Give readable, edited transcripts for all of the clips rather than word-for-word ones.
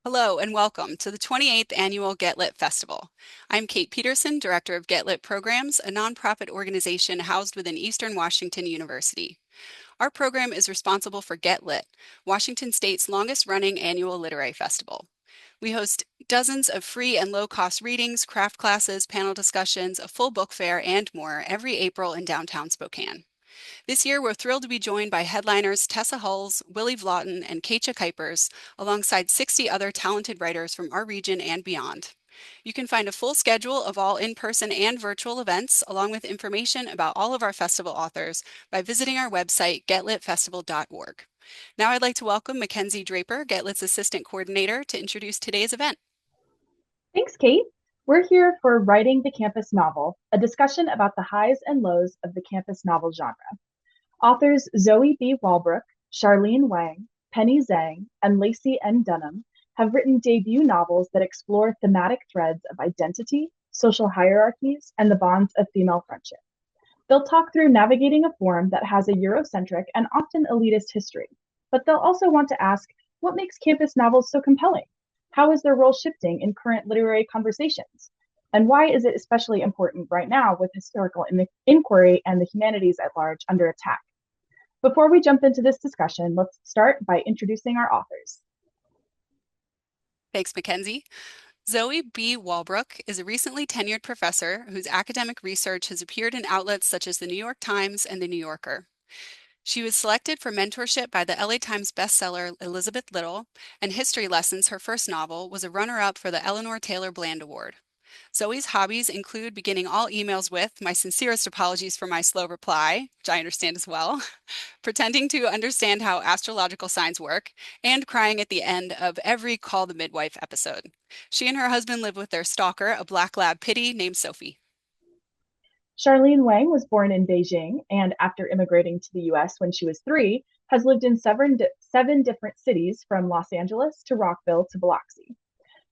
Hello and welcome to the 28th Annual Get Lit Festival. I'm Kate Peterson, Director of Get Lit Programs, a nonprofit organization housed within Eastern Washington University. Our program is responsible for Get Lit, Washington State's longest-running annual literary festival. We host dozens of free and low-cost readings, craft classes, panel discussions, a full book fair, and more every April in downtown Spokane. This year, we're thrilled to be joined by headliners Tessa Hulls, Willie Vlaughton, and Keisha Kuipers, alongside 60 other talented writers from our region and beyond. You can find a full schedule of all in-person and virtual events, along with information about all of our festival authors, by visiting our website, getlitfestival.org. Now I'd like to welcome Mackenzie Draper, GetLit's Assistant Coordinator, to introduce today's event. Thanks, Kate. We're here for Writing the Campus Novel, a discussion about the highs and lows of the campus novel genre. Authors Zoe B. Wallbrook, Charlene Wang, Penny Zang, and Lacey N. Dunham have written debut novels that explore thematic threads of identity, social hierarchies, and the bonds of female friendship. They'll talk through navigating a form that has a Eurocentric and often elitist history, but they'll also want to ask what makes campus novels so compelling? How is their role shifting in current literary conversations? And why is it especially important right now with historical inquiry and the humanities at large under attack? Before we jump into this discussion, let's start by introducing our authors. Thanks, Mackenzie. Zoe B. Wallbrook is a recently tenured professor whose academic research has appeared in outlets such as the New York Times and the New Yorker. She was selected for mentorship by the LA Times bestseller Elizabeth Little, and History Lessons, her first novel, was a runner-up for the Eleanor Taylor Bland Award. Zoe's hobbies include beginning all emails with "my sincerest apologies for my slow reply," which I understand as well, pretending to understand how astrological signs work, and crying at the end of every Call the Midwife episode. She and her husband live with their stalker, a black lab pitty named Sophie. Charlene Wang was born in Beijing and, after immigrating to the US when she was 3, has lived in seven different cities from Los Angeles to Rockville to Biloxi.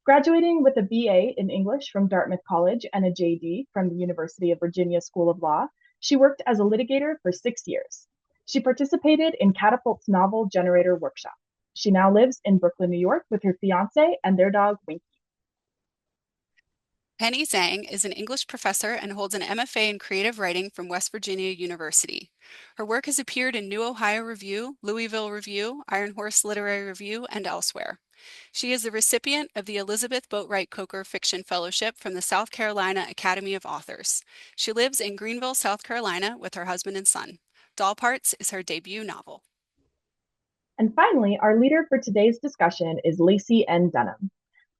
Graduating with a BA in English from Dartmouth College and a JD from the University of Virginia School of Law, she worked as a litigator for 6 years. She participated in Catapult's novel generator workshop. She now lives in Brooklyn, New York with her fiance and their dog, Winky. Penny Zang is an English professor and holds an MFA in creative writing from West Virginia University. Her work has appeared in New Ohio Review, Louisville Review, Iron Horse Literary Review, and elsewhere. She is the recipient of the Elizabeth Boatwright Coker Fiction Fellowship from the South Carolina Academy of Authors. She lives in Greenville, South Carolina with her husband and son. Doll Parts is her debut novel. And finally, our leader for today's discussion is Lacey N. Dunham.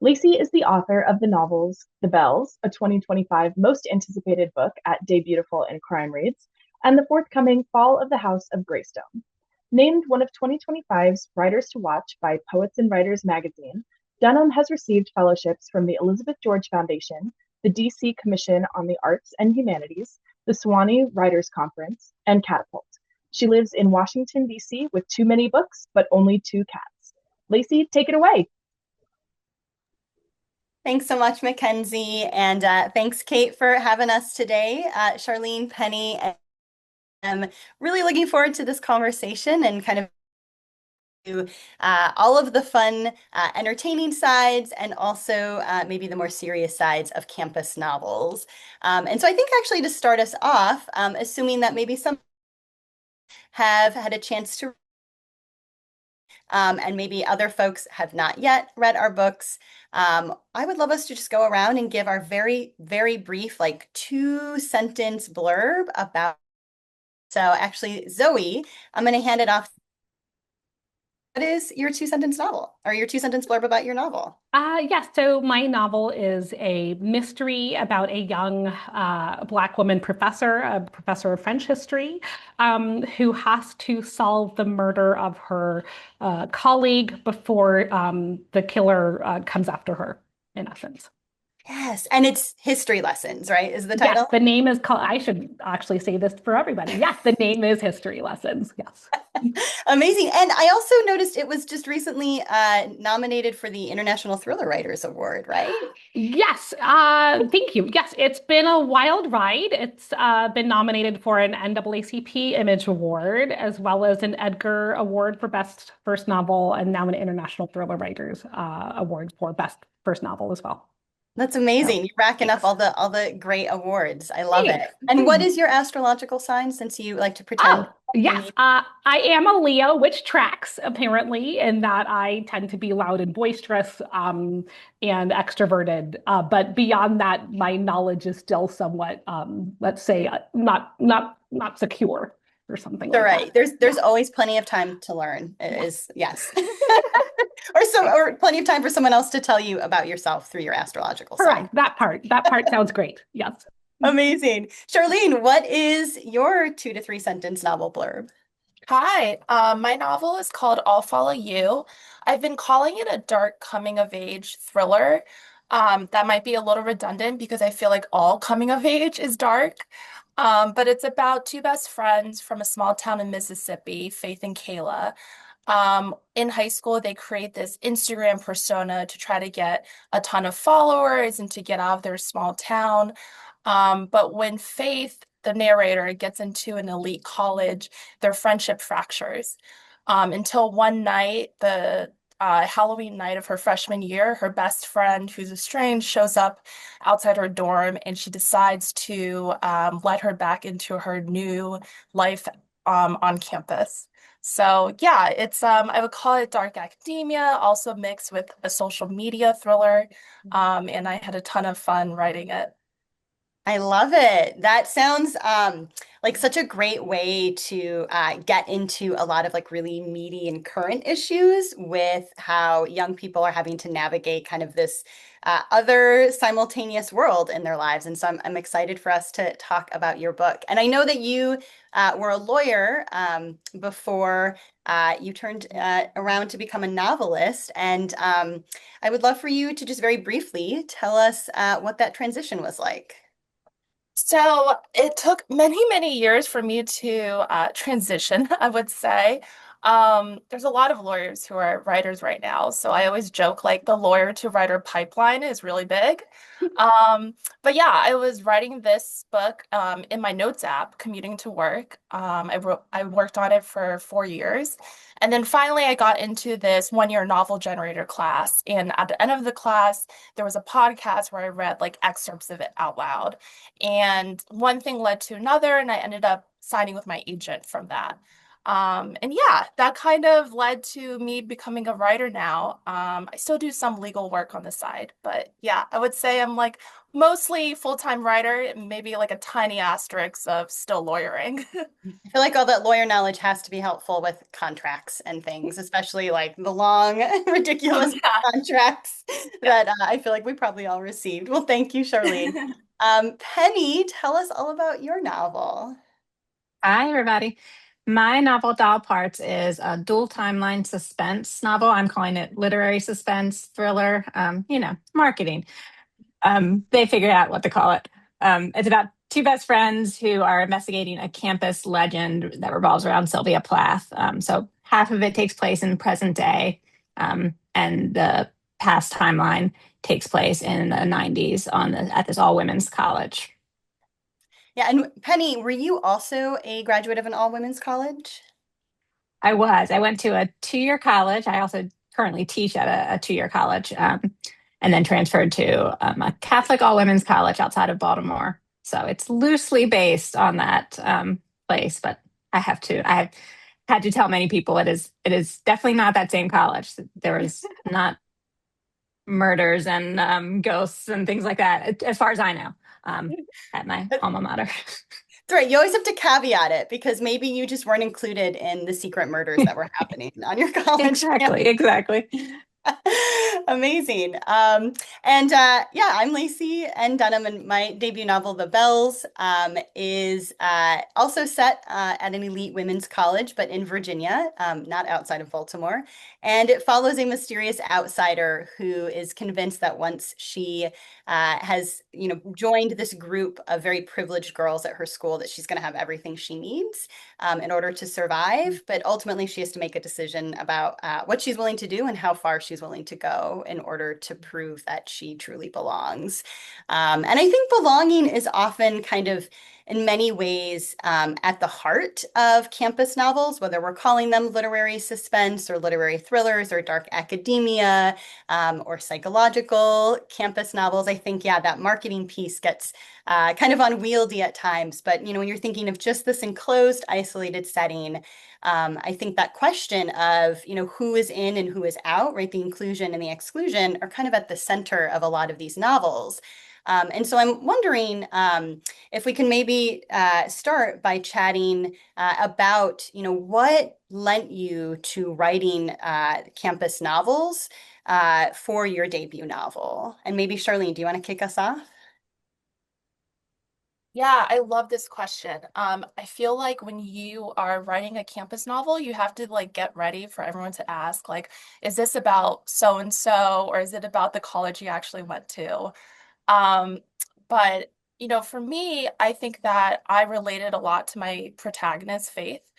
Lacey is the author of the novels The Bells, a 2025 most anticipated book at Day Beautiful and Crime Reads, and the forthcoming Fall of the House of Greystone. Named one of 2025's Writers to Watch by Poets and Writers magazine, Dunham has received fellowships from the Elizabeth George Foundation, the DC Commission on the Arts and Humanities, the Sewanee Writers Conference, and Catapult. She lives in Washington, D.C. with too many books, but only 2 cats. Lacey, take it away. Thanks so much, Mackenzie, and thanks, Kate, for having us today. Charlene, Penny, and I'm really looking forward to this conversation and kind of all of the fun, entertaining sides and also maybe the more serious sides of campus novels. And so I think actually to start us off, assuming that maybe some have had a chance to and maybe other folks have not yet read our books. I would love us to just go around and give our very, very brief, like 2-sentence blurb about. So actually, Zoe, I'm going to hand it off. What is your 2-sentence novel or your 2-sentence blurb about your novel? Yes, so my novel is a mystery about a young Black woman professor, a professor of French history, who has to solve the murder of her colleague before the killer comes after her, in essence. Yes, and it's history lessons, right? Is the Yes, title? the name is called, I should actually say this for everybody. Yes, the name is History Lessons. Yes. Amazing. And I also noticed it was just recently nominated for the International Thriller Writers Award, right? Yes, thank you. Yes, it's been a wild ride. It's been nominated for an NAACP Image Award, as well as an Edgar Award for Best First Novel, and now an International Thriller Writers Award for Best First Novel as well. That's So, amazing. You're racking up thanks. all the great awards. I love it. Thanks. And what is your astrological sign since you like to pretend Oh, you yes. need? I am a Leo, which tracks apparently in that I tend to be loud and boisterous, and extroverted. But beyond that, my knowledge is still somewhat, let's say, not secure or something All like that. right. There's Yeah. always plenty of time to learn. It Yes. is yes. Or plenty of time for someone else to tell you about yourself through your astrological sign. Correct. That part sounds great. Yes. Amazing. Charlene, what is your 2 to 3 sentence novel blurb? Hi, my novel is called I'll Follow You. I've been calling it a dark coming of age thriller. That might be a little redundant because I feel like all coming of age is dark. But it's about two best friends from a small town in Mississippi, Faith and Kayla. In high school, they create this Instagram persona to try to get a ton of followers and to get out of their small town. But when Faith, the narrator, gets into an elite college, their friendship fractures. Until one night, the Halloween night of her freshman year, her best friend, who's estranged, shows up outside her dorm and she decides to let her back into her new life on campus. So yeah, it's I would call it dark academia, also mixed with a social media thriller. And I had a ton of fun writing it. I love it. That sounds like such a great way to get into a lot of like really meaty and current issues with how young people are having to navigate kind of this other simultaneous world in their lives. And so I'm excited for us to talk about your book. And I know that you were a lawyer before you turned around to become a novelist. And I would love for you to just very briefly tell us what that transition was like. So it took many, many years for me to transition, I would say. There's a lot of lawyers who are writers right now. So I always joke like the lawyer to writer pipeline is really big. Um, but yeah, I was writing this book in my notes app, commuting to work. I worked on it for 4 years. And then finally I got into this 1 year novel generator class. And at the end of the class, there was a podcast where I read like excerpts of it out loud. And one thing led to another, and I ended up signing with my agent from that. And yeah, that kind of led to me becoming a writer now. I still do some legal work on the side, but yeah, I would say I'm like mostly full-time writer, maybe like a tiny asterisk of still lawyering. I feel like all that lawyer knowledge has to be helpful with contracts and things, especially like the long, Oh, ridiculous yeah. contracts Yeah. that I feel like we probably all received. Well, thank you, Charlene. Penny, tell us all about your novel. Hi, everybody. My novel, Doll Parts, is a dual timeline suspense novel. I'm calling it literary suspense thriller. Marketing. They figured out what to call it. It's about two best friends who are investigating a campus legend that revolves around Sylvia Plath. So half of it takes place in present day, and the past timeline takes place in the 90s at this all women's college. Yeah, and Penny, were you also a graduate of an all-women's college? I was. I went to a 2 year college. I also currently teach at a 2 year college, and then transferred to a Catholic all women's college outside of Baltimore. So it's loosely based on that place, but I have had to tell many people it is definitely not that same college. There was not murders and ghosts and things like that, as far as I know, at my alma mater. That's right. You always have to caveat it because maybe you just weren't included in the secret murders that were happening on your college campus. Exactly. Amazing. Yeah, I'm Lacey N. Dunham, and my debut novel, The Bells, is also set at an elite women's college, but in Virginia, not outside of Baltimore. And it follows a mysterious outsider who is convinced that once she has, joined this group of very privileged girls at her school, that she's going to have everything she needs in order to survive. But ultimately, she has to make a decision about what she's willing to do and how far she's willing to go in order to prove that she truly belongs. And I think belonging is often kind of in many ways at the heart of campus novels, whether we're calling them literary suspense or literary thrillers or dark academia or psychological campus novels. I think, yeah, that marketing piece gets kind of unwieldy at times. But, when you're thinking of just this enclosed, isolated setting, I think that question of, who is in and who is out, right? The inclusion and the exclusion are kind of at the center of a lot of these novels. And so I'm wondering if we can maybe start by chatting about, what lent you to writing campus novels for your debut novel. And maybe Charlene, do you want to kick us off? Yeah, I love this question. I feel like when you are writing a campus novel, you have to like get ready for everyone to ask, like, is this about so and so, or is it about the college you actually went to? Um, but for me, I think that I related a lot to my protagonist, Faith.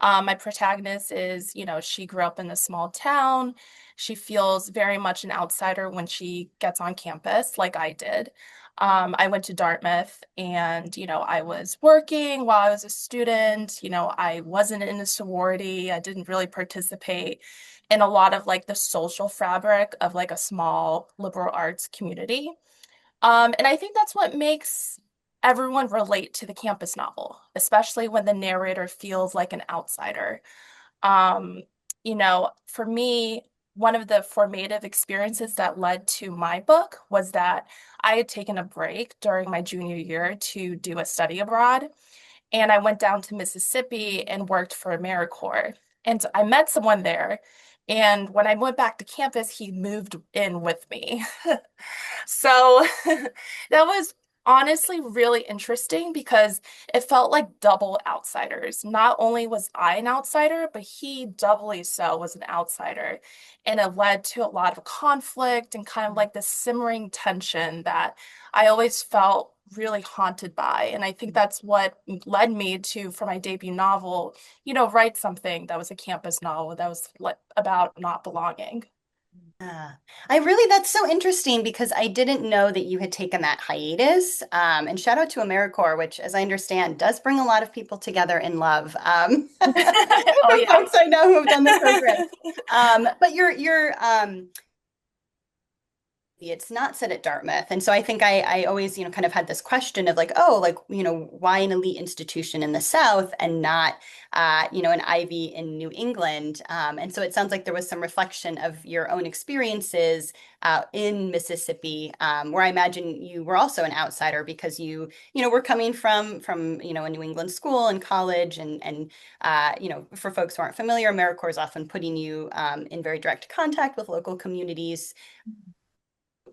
My protagonist is, she grew up in a small town. She feels very much an outsider when she gets on campus, like I did. I went to Dartmouth and, I was working while I was a student. I wasn't in a sorority. I didn't really participate in a lot of like the social fabric of like a small liberal arts community. And I think that's what makes everyone relate to the campus novel, especially when the narrator feels like an outsider. Um, for me, one of the formative experiences that led to my book was that I had taken a break during my junior year to do a study abroad. And I went down to Mississippi and worked for AmeriCorps. And so I met someone there. And when I went back to campus, he moved in with me. So that was honestly really interesting because it felt like double outsiders. Not only was I an outsider, but he doubly so was an outsider. And it led to a lot of conflict and kind of like this simmering tension that I always felt really haunted by. And I think that's what led me to, for my debut novel, write something that was a campus novel that was about not belonging. Uh, that's so interesting because I didn't know that you had taken that hiatus. And shout out to AmeriCorps, which, as I understand, does bring a lot of people together in love. Oh, The yeah. folks I know who have done the program. But you're it's not set at Dartmouth. And so I think I always, kind of had this question of like, oh, like, why an elite institution in the South and not, an Ivy in New England? And so it sounds like there was some reflection of your own experiences in Mississippi, where I imagine you were also an outsider because were coming from, a New England school and college. And for folks who aren't familiar, AmeriCorps is often putting you in very direct contact with local communities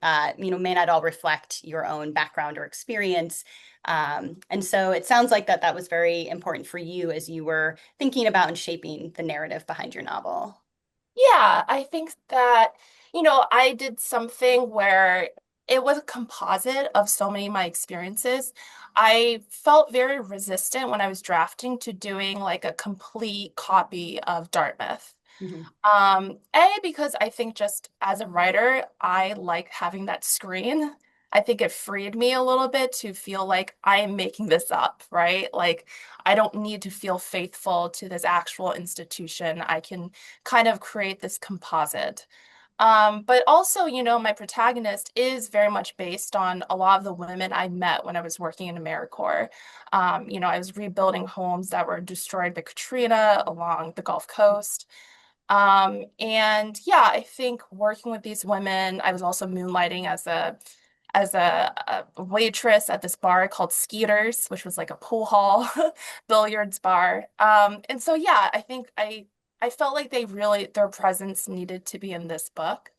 may not all reflect your own background or experience. And so it sounds like that was very important for you as you were thinking about and shaping the narrative behind your novel. Yeah, I think that, I did something where it was a composite of so many of my experiences. I felt very resistant when I was drafting to doing like a complete copy of Dartmouth. Mhm. Because I think just as a writer, I like having that screen. I think it freed me a little bit to feel like I am making this up, right? Like I don't need to feel faithful to this actual institution. I can kind of create this composite. But also, my protagonist is very much based on a lot of the women I met when I was working in AmeriCorps. I was rebuilding homes that were destroyed by Katrina along the Gulf Coast. And yeah, I think working with these women, I was also moonlighting as a waitress at this bar called Skeeters, which was like a pool hall billiards bar. And so yeah, I think I felt like their presence needed to be in this book.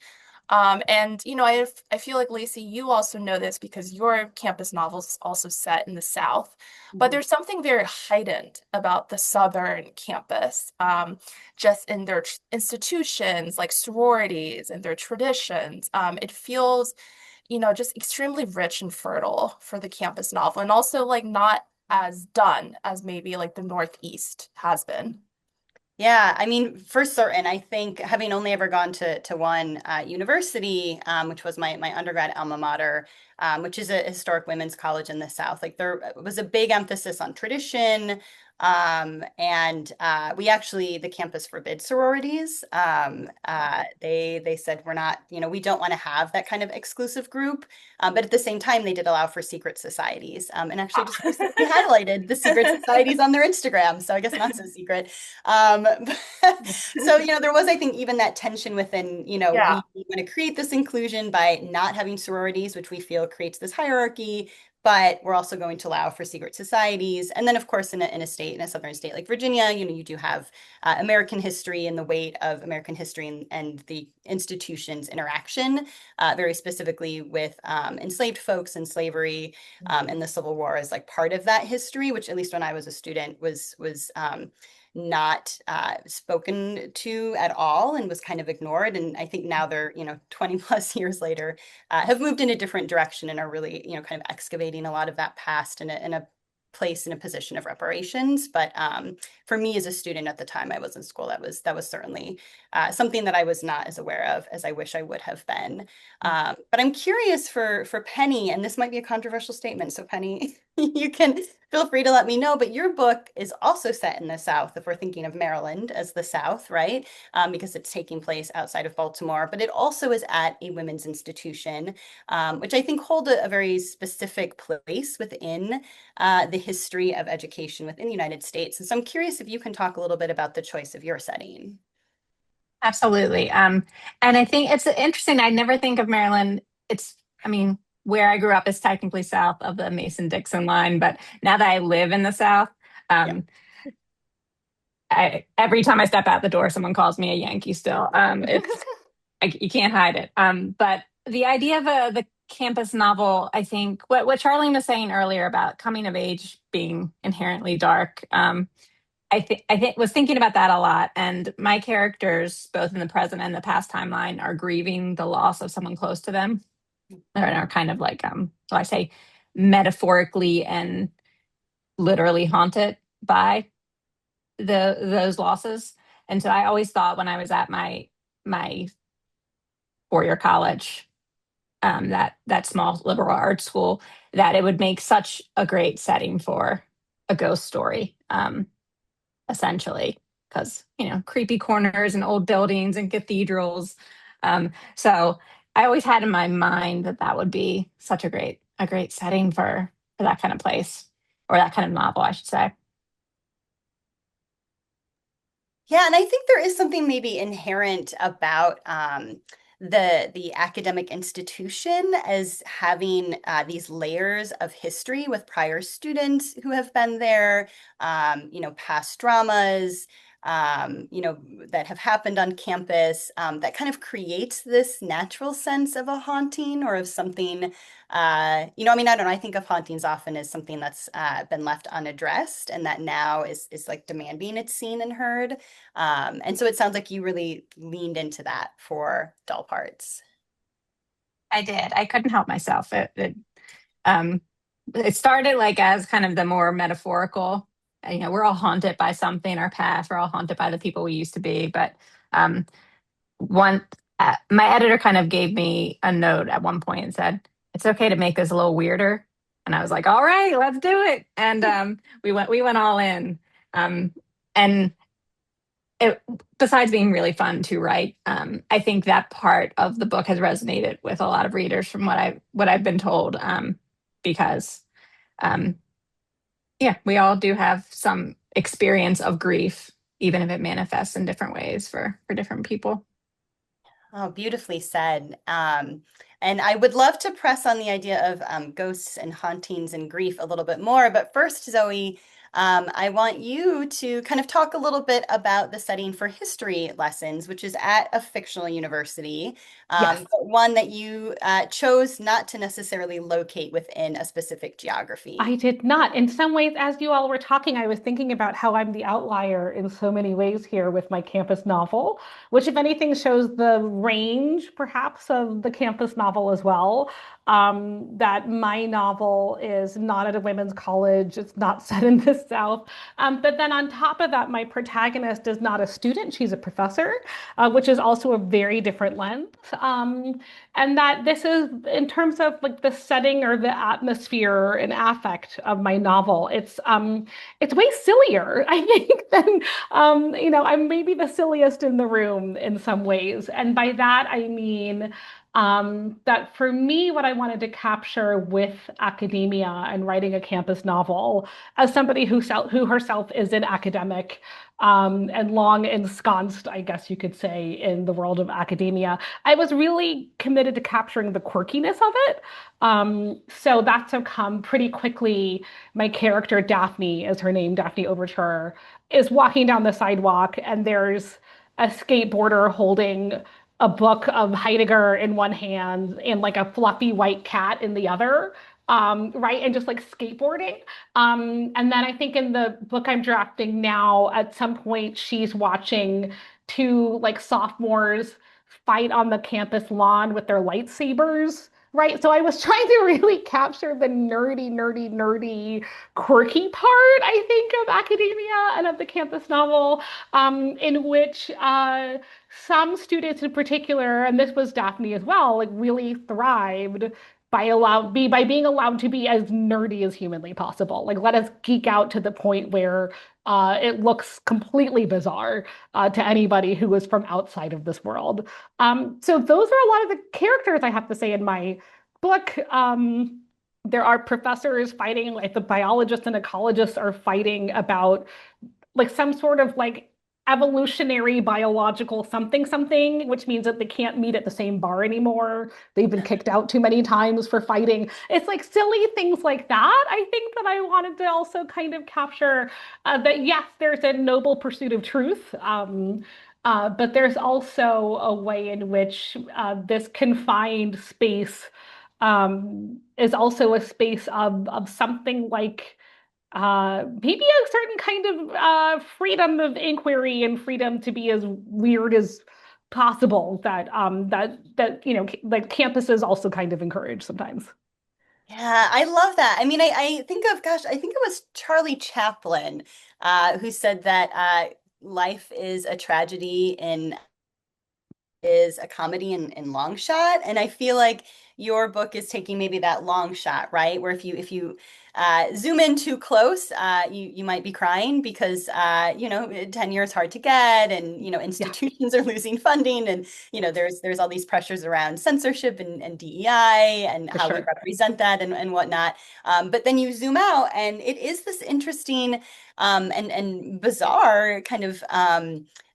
And I feel like Lacey, you also know this because your campus novel is also set in the South, but there's something very heightened about the Southern campus, just in their institutions like sororities and their traditions. It feels, just extremely rich and fertile for the campus novel, and also like not as done as maybe like the Northeast has been. Yeah, I mean, for certain, I think having only ever gone to one university, which was my undergrad alma mater, which is a historic women's college in the South, like there was a big emphasis on tradition. And we actually, the campus forbid sororities. They said we're not, we don't want to have that kind of exclusive group. But at the same time, they did allow for secret societies. And actually just recently highlighted the secret societies on their Instagram. So I guess not so secret. So, there was, I think, even that tension within, Yeah. we want to create this inclusion by not having sororities, which we feel creates this hierarchy, but we're also going to allow for secret societies. And then, of course, in a southern state like Virginia, you do have American history and the weight of American history and the institutions' interaction, very specifically with enslaved folks and slavery and the Civil War as like part of that history, which at least when I was a student was not spoken to at all and was kind of ignored. And I think now they're, 20 plus years later, have moved in a different direction and are really, kind of excavating a lot of that past in a place in a position of reparations. But for me as a student at the time I was in school, that was certainly something that I was not as aware of as I wish I would have been. But I'm curious for Penny, and this might be a controversial statement, so Penny, you can feel free to let me know. But your book is also set in the South, if we're thinking of Maryland as the South, right? Because it's taking place outside of Baltimore, but it also is at a women's institution, which I think hold a very specific place within the history of education within the United States. And so I'm curious if you can talk a little bit about the choice of your setting. Absolutely. And I think it's interesting. I never think of Maryland. I mean, where I grew up is technically south of the Mason-Dixon line, but now that I live in the South, Yeah. um, every time I step out the door, someone calls me a Yankee still. You can't hide it. But the idea of the campus novel, I think what Charlene was saying earlier about coming of age being inherently dark, I think was thinking about that a lot. And my characters, both in the present and the past timeline, are grieving the loss of someone close to them. And are kind of like, so I say metaphorically and literally haunted by those losses. And so I always thought when I was at my 4-year college, that small liberal arts school, that it would make such a great setting for a ghost story, essentially, because creepy corners and old buildings and cathedrals. So I always had in my mind that would be such a great setting for that kind of place, or that kind of novel, I should say. Yeah, and I think there is something maybe inherent about the academic institution as having these layers of history with prior students who have been there, past dramas, that have happened on campus, that kind of creates this natural sense of a haunting or of something. I mean, I don't know. I think of hauntings often as something that's been left unaddressed and that now is like demanding it's seen and heard. And so it sounds like you really leaned into that for Doll Parts. I did. I couldn't help myself. Um, it started like as kind of the more metaphorical. We're all haunted by something, our past. We're all haunted by the people we used to be. But um, one, my editor kind of gave me a note at one point and said, "It's okay to make this a little weirder." And I was like, "All right, let's do it." And we went all in. And it, besides being really fun to write, I think that part of the book has resonated with a lot of readers from what I've been told, because um, yeah, we all do have some experience of grief, even if it manifests in different ways for different people. Oh, beautifully said. And I would love to press on the idea of ghosts and hauntings and grief a little bit more. But first, Zoe, I want you to kind of talk a little bit about the setting for history lessons, which is at a fictional university, Yes. but one that you chose not to necessarily locate within a specific I geography. did not. In some ways, as you all were talking, I was thinking about how I'm the outlier in so many ways here with my campus novel, which, if anything, shows the range, perhaps, of the campus novel as well. That my novel is not at a women's college, it's not set in the South. But then on top of that, my protagonist is not a student, she's a professor, which is also a very different lens. And that this is in terms of like the setting or the atmosphere and affect of my novel, it's way sillier, I think, than I'm maybe the silliest in the room in some ways. And by that I mean that for me, what I wanted to capture with academia and writing a campus novel, as somebody who herself is an academic, and long ensconced, I guess you could say, in the world of academia, I was really committed to capturing the quirkiness of it. So that's how come pretty quickly my character, Daphne, is her name, Daphne Overture, is walking down the sidewalk, and there's a skateboarder holding a book of Heidegger in one hand and like a fluffy white cat in the other. Right, and just like skateboarding. And then I think in the book I'm drafting now, at some point, she's watching two like sophomores fight on the campus lawn with their lightsabers. Right. So I was trying to really capture the nerdy, quirky part, I think, of academia and of the campus novel, in which some students in particular, and this was Daphne as well, like really thrived by being allowed to be as nerdy as humanly possible. Like let us geek out to the point where it looks completely bizarre to anybody who is from outside of this world. So those are a lot of the characters I have to say in my book. There are professors fighting, like the biologists and ecologists are fighting about like some sort of like evolutionary biological something something, which means that they can't meet at the same bar anymore. They've been kicked out too many times for fighting. It's like silly things like that, I think, that I wanted to also kind of capture, that yes, there's a noble pursuit of truth. But there's also a way in which this confined space is also a space of something like maybe a certain kind of freedom of inquiry and freedom to be as weird as possible that like campuses also kind of encourage sometimes. Yeah, I love that. I mean, I think of, gosh, I think it was Charlie Chaplin who said that life is a tragedy in is a comedy in long shot. And I feel like your book is taking maybe that long shot, right? Where if you zoom in too close, you might be crying because tenure is hard to get, and Yeah, institutions are losing funding, and there's all these pressures around censorship and DEI and for how we sure. represent that and whatnot. But then you zoom out, and it is this interesting and bizarre kind of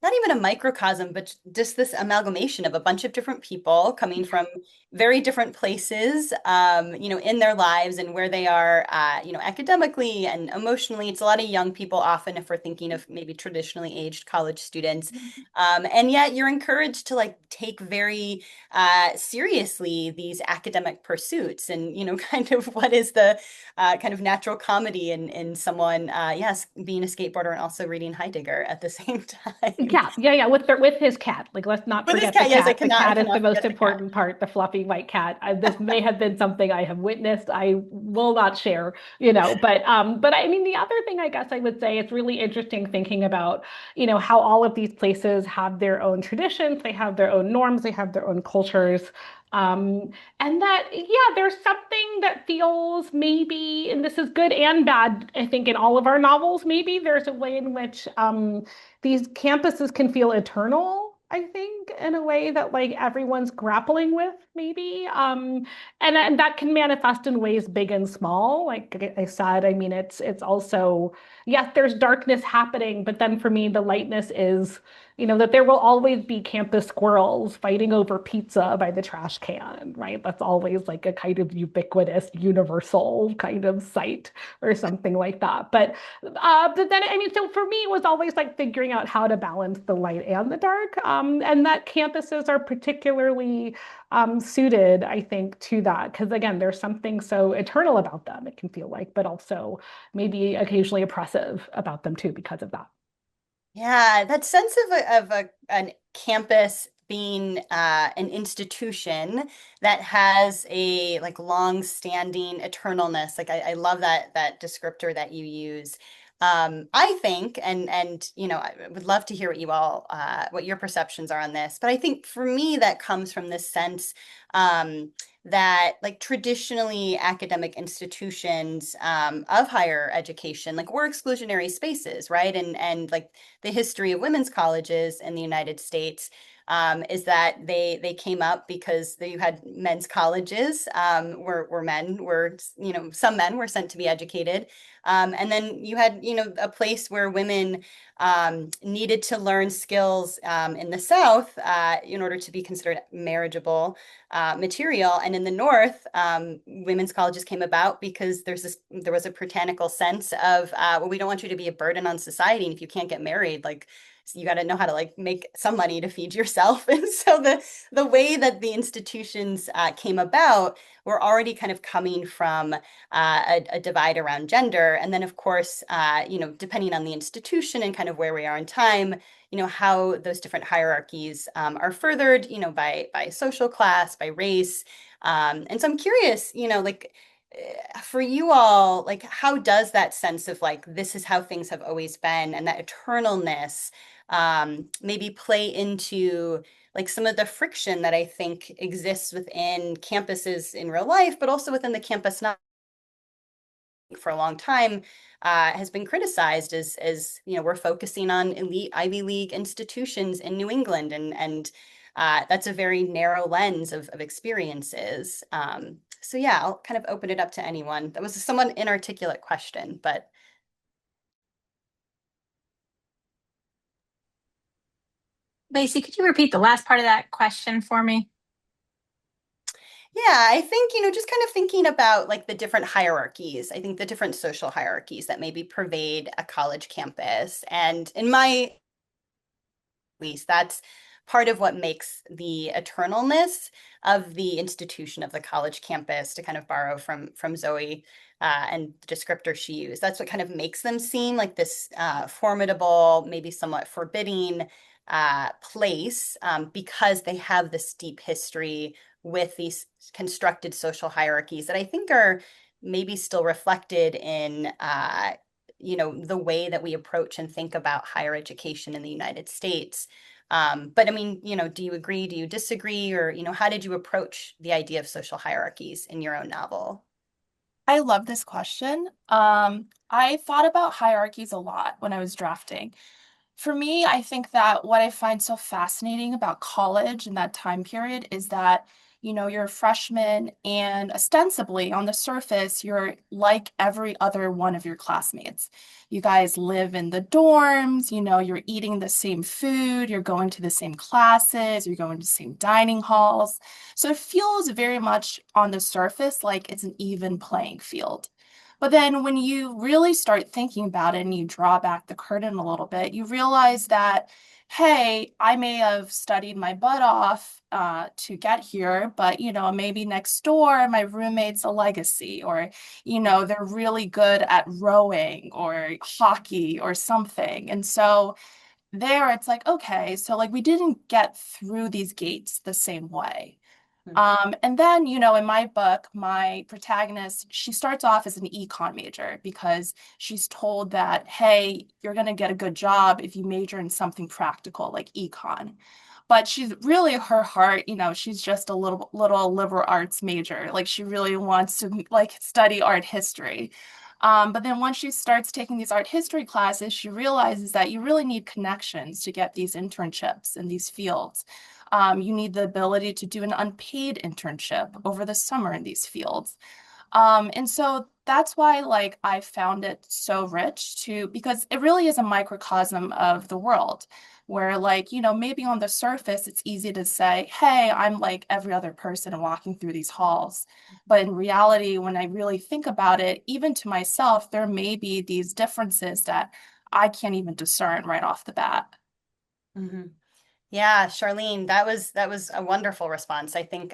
not even a microcosm, but just this amalgamation of a bunch of different people coming from very different places, in their lives and where they are, academically and emotionally. It's a lot of young people, often, if we're thinking of maybe traditionally aged college students. And yet you're encouraged to like take very seriously these academic pursuits and, kind of what is the kind of natural comedy in someone, yes, being a skateboarder and also reading Heidegger at the same time. Yeah, with his cat. Like, let's not With his forget the cat, yes, cat. The I cat is the cannot most forget the cat. important part, the fluffy white cat. This may have been something I have witnessed. I will not share, but I mean, the other thing I guess I would say, it's really interesting thinking about, how all of these places have their own traditions, they have their own norms, they have their own cultures. And that, yeah, there's something that feels maybe, and this is good and bad, I think, in all of our novels, maybe there's a way in which these campuses can feel eternal, I think, in a way that like everyone's grappling with, maybe. And that can manifest in ways big and small. Like I said, I mean, it's also, yes, there's darkness happening, but then for me, the lightness is that there will always be campus squirrels fighting over pizza by the trash can, right? That's always like a kind of ubiquitous, universal kind of sight or something like that. But then, I mean, so for me, it was always like figuring out how to balance the light and the dark, and that campuses are particularly suited, I think, to that. Because again, there's something so eternal about them, it can feel like, but also maybe occasionally oppressive about them too because of that. Yeah, that sense an campus being an institution that has a like long-standing eternalness. Like I love that descriptor that you use. I think, and I would love to hear what you all what your perceptions are on this. But I think for me, that comes from this sense um, that like traditionally academic institutions of higher education like were exclusionary spaces, right? And like the history of women's colleges in the United States is that they came up because you had men's colleges where men were, some men were sent to be educated. And then you had, a place where women needed to learn skills in the South in order to be considered marriageable material. And in the North, women's colleges came about because there was a puritanical sense of, well, we don't want you to be a burden on society. And if you can't get married, like you got to know how to like make some money to feed yourself. And so the way that the institutions came about were already kind of coming from a divide around gender. And then, of course, depending on the institution and kind of where we are in time, how those different hierarchies are furthered, by social class, by race. And so I'm curious, for you all, like, how does that sense of like, this is how things have always been and that eternalness maybe play into like some of the friction that I think exists within campuses in real life, but also within the campus not for a long time has been criticized as we're focusing on elite Ivy League institutions in New England, and that's a very narrow lens of experiences. So yeah, I'll kind of open it up to anyone. That was a somewhat inarticulate question, but Lacey, could you repeat the last part of that question for me? yeah, I think, just kind of thinking about like the different hierarchies. I think the different social hierarchies that maybe pervade a college campus. And in my least, that's part of what makes the eternalness of the institution of the college campus, to kind of borrow from Zoe and the descriptor she used. That's what kind of makes them seem like this formidable, maybe somewhat forbidding place because they have this deep history with these constructed social hierarchies that I think are maybe still reflected in the way that we approach and think about higher education in the United States. But I mean, do you agree? Do you disagree? Or, how did you approach the idea of social hierarchies in your own novel? I love this question. I thought about hierarchies a lot when I was drafting. For me, I think that what I find so fascinating about college in that time period is that, you're a freshman and ostensibly on the surface, you're like every other one of your classmates. You guys live in the dorms, you're eating the same food, you're going to the same classes, you're going to the same dining halls. So it feels very much on the surface like it's an even playing field. But then when you really start thinking about it and you draw back the curtain a little bit, you realize that, hey, I may have studied my butt off to get here, but maybe next door my roommate's a legacy, or they're really good at rowing or hockey or something. And so there it's like, okay, so like we didn't get through these gates the same way. And then, in my book, my protagonist, she starts off as an econ major because she's told that, hey, you're going to get a good job if you major in something practical like econ. But she's really her heart, she's just a little liberal arts major. Like she really wants to like study art history. But then once she starts taking these art history classes, she realizes that you really need connections to get these internships in these fields. You need the ability to do an unpaid internship over the summer in these fields. And so that's why like I found it so rich because it really is a microcosm of the world. where like, maybe on the surface it's easy to say, hey, I'm like every other person walking through these halls. But in reality, when I really think about it, even to myself, there may be these differences that I can't even discern right off the bat. Mhm. Yeah, Charlene, that was a wonderful response. I think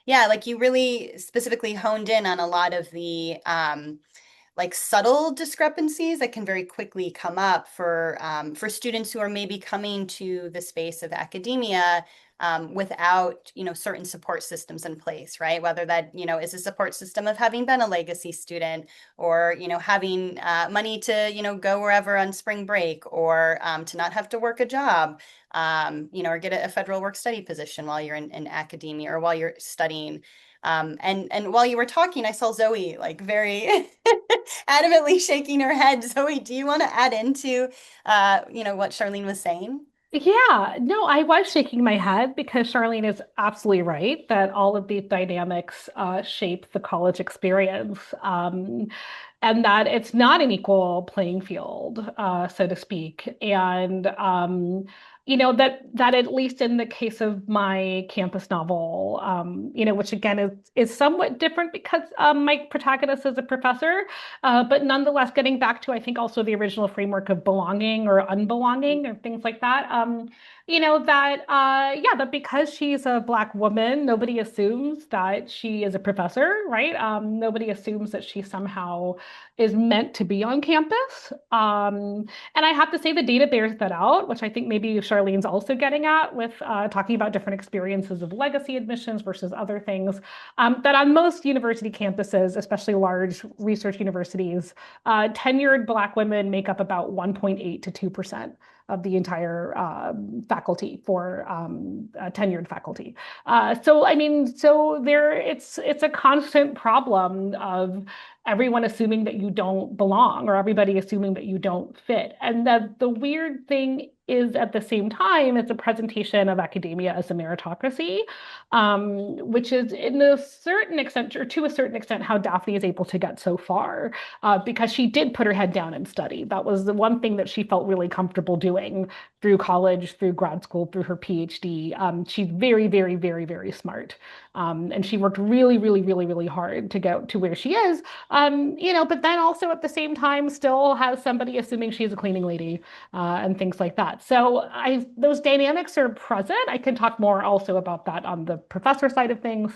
yeah, like you really specifically honed in on a lot of the like subtle discrepancies that can very quickly come up for students who are maybe coming to the space of academia without certain support systems in place, right? Whether that is a support system of having been a legacy student, or having money to go wherever on spring break, or to not have to work a job, or get a federal work study position while you're in academia or while you're studying. And while you were talking, I saw Zoe like very adamantly shaking her head. Zoe, do you want to add into what Charlene was saying? Yeah, no, I was shaking my head because Charlene is absolutely right that all of these dynamics shape the college experience, and that it's not an equal playing field, so to speak. And that at least in the case of my campus novel, which again is somewhat different because my protagonist is a professor, but nonetheless, getting back to, I think, also the original framework of belonging or unbelonging or things like that. Yeah, that because she's a Black woman, nobody assumes that she is a professor, right? Nobody assumes that she somehow is meant to be on campus. And I have to say the data bears that out, which I think maybe Charlene's also getting at with talking about different experiences of legacy admissions versus other things. That on most university campuses, especially large research universities, tenured Black women make up about 1.8 to 2% of the entire faculty for tenured faculty. So I mean, so it's a constant problem of everyone assuming that you don't belong or everybody assuming that you don't fit. And the weird thing is at the same time, it's a presentation of academia as a meritocracy, which is in a certain extent, or to a certain extent, how Daphne is able to get so far, because she did put her head down and study. That was the one thing that she felt really comfortable doing through college, through grad school, through her PhD. She's very, very, very, very smart. And she worked really, really, really, really hard to get to where she is. But then also at the same time still has somebody assuming she's a cleaning lady and things like that. So those dynamics are present. I can talk more also about that on the professor side of things.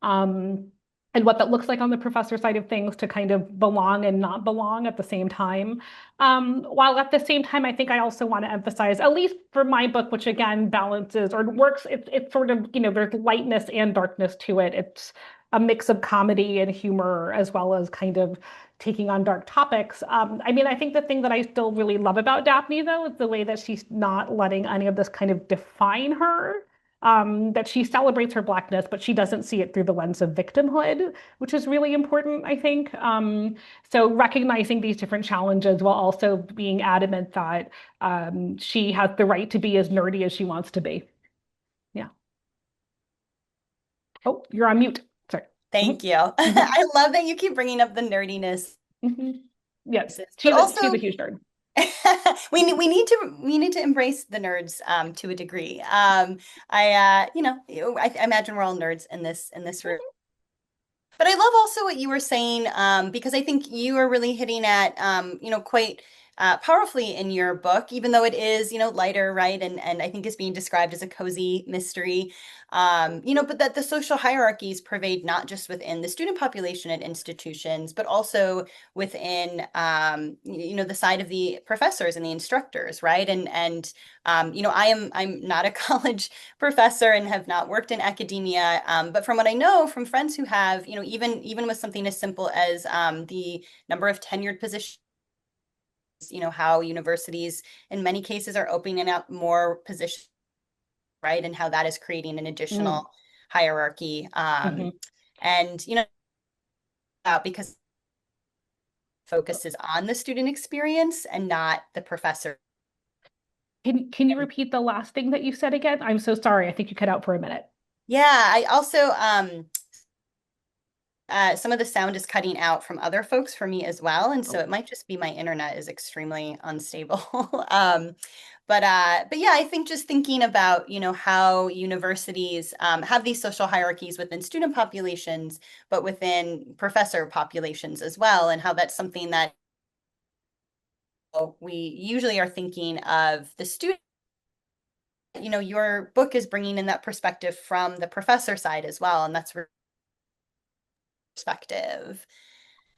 Um, and what that looks like on the professor side of things to kind of belong and not belong at the same time. While at the same time, I think I also want to emphasize, at least for my book, which again balances or works, it's sort of, there's lightness and darkness to it. It's a mix of comedy and humor as well as kind of taking on dark topics. I mean, I think the thing that I still really love about Daphne, though, is the way that she's not letting any of this kind of define her. That she celebrates her Blackness, but she doesn't see it through the lens of victimhood, which is really important, I think. So recognizing these different challenges while also being adamant that she has the right to be as nerdy as she wants to be. Yeah. Oh, you're on mute. Sorry. Thank you. Mhm. I love that you keep bringing up the nerdiness, Mhm. Yeah, but she's a also huge nerd. we need to embrace the nerds to a degree. I imagine we're all nerds in this room. But I love also what you were saying, because I think you are really hitting at, quite powerfully in your book, even though it is, lighter, right? And I think is being described as a cozy mystery, but that the social hierarchies pervade not just within the student population at institutions, but also within, the side of the professors and the instructors, right? And I'm not a college professor and have not worked in academia. But from what I know from friends who have, even with something as simple as the number of tenured positions, how universities in many cases are opening up more positions, right? And how that is creating an Mm, additional hierarchy. mhm. And, because focuses on the student experience and not the professor. Can you repeat the last thing that you said again? I'm so sorry. I think you cut out for a minute. Yeah, I also some of the sound is cutting out from other folks for me as well, and so it might just be my internet is extremely unstable. But yeah, I think just thinking about, how universities have these social hierarchies within student populations, but within professor populations as well, and how that's something that we usually are thinking of the student. Your book is bringing in that perspective from the professor side as well, and that's perspective.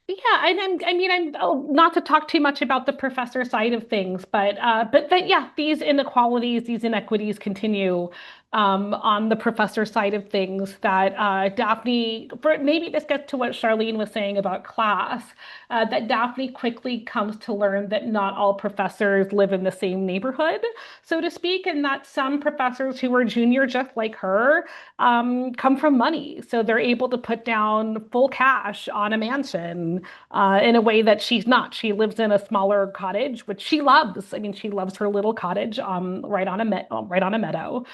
Yeah, and I'm not to talk too much about the professor side of things, but that yeah, these inequalities, these inequities continue on the professor side of things. That Daphne, maybe this gets to what Charlene was saying about class, that Daphne quickly comes to learn that not all professors live in the same neighborhood, so to speak, and that some professors who are junior, just like her, come from money. So they're able to put down full cash on a mansion in a way that she's not. She lives in a smaller cottage, which she loves. I mean, she loves her little cottage right on a meadow.